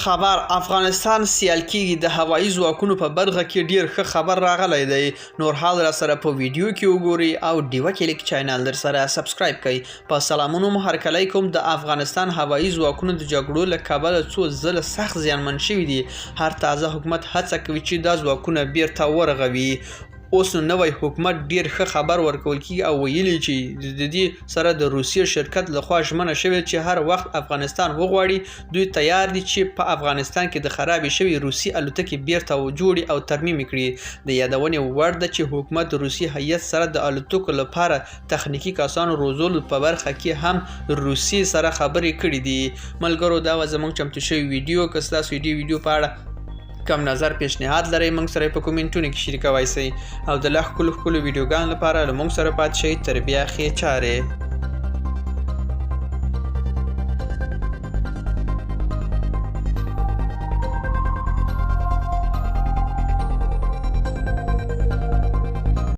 خبر افغانستان سیال کیږي د هوایي ځواکونو په برخه کې ډیر ښه خبر راغلی دی. نور حال را سره په ویډیو کې وګورئ او ډیوه کلیک چینل در سره سبسکرایب کړئ. په سلامونو محرکلی کوم. د افغانستان هوایي ځواکونو د جګړو له کبله څو ځله سخت زیانمن شوي دي. هر تازه حکومت هڅه کوي چې دا ځواکونه بیرته ورغوي. اوس نو نوی حکومت ډیر ښه خبر ورکول کیږي او ویلي چې د دې سره د روسیې شرکت لخوا ژمنه شوې چې هر وخت افغانستان وغواړي دوی تیار دي چې په افغانستان کې د خرابې شوي روسي الوتکې بیرته جوړي او ترمیم کړي. د یادونې وړ ده چې حکومت د روسي هیئت سره د الوتکو لپاره تخنیکي کسانو روزولو په برخه کې هم روسي سره خبرې کړې دي. ملګرو دا و زموږ چمتو شوی ویډیو. که ستاسو دې ویډیو په اړه کم نظر پیشنهاد لرئ موږ سره په کومنټونو کې شریکوای شئ او د لا ښکلو ویډیوګانو لپاره له موږ سره پاتې شئ تر بیا ښې چارې.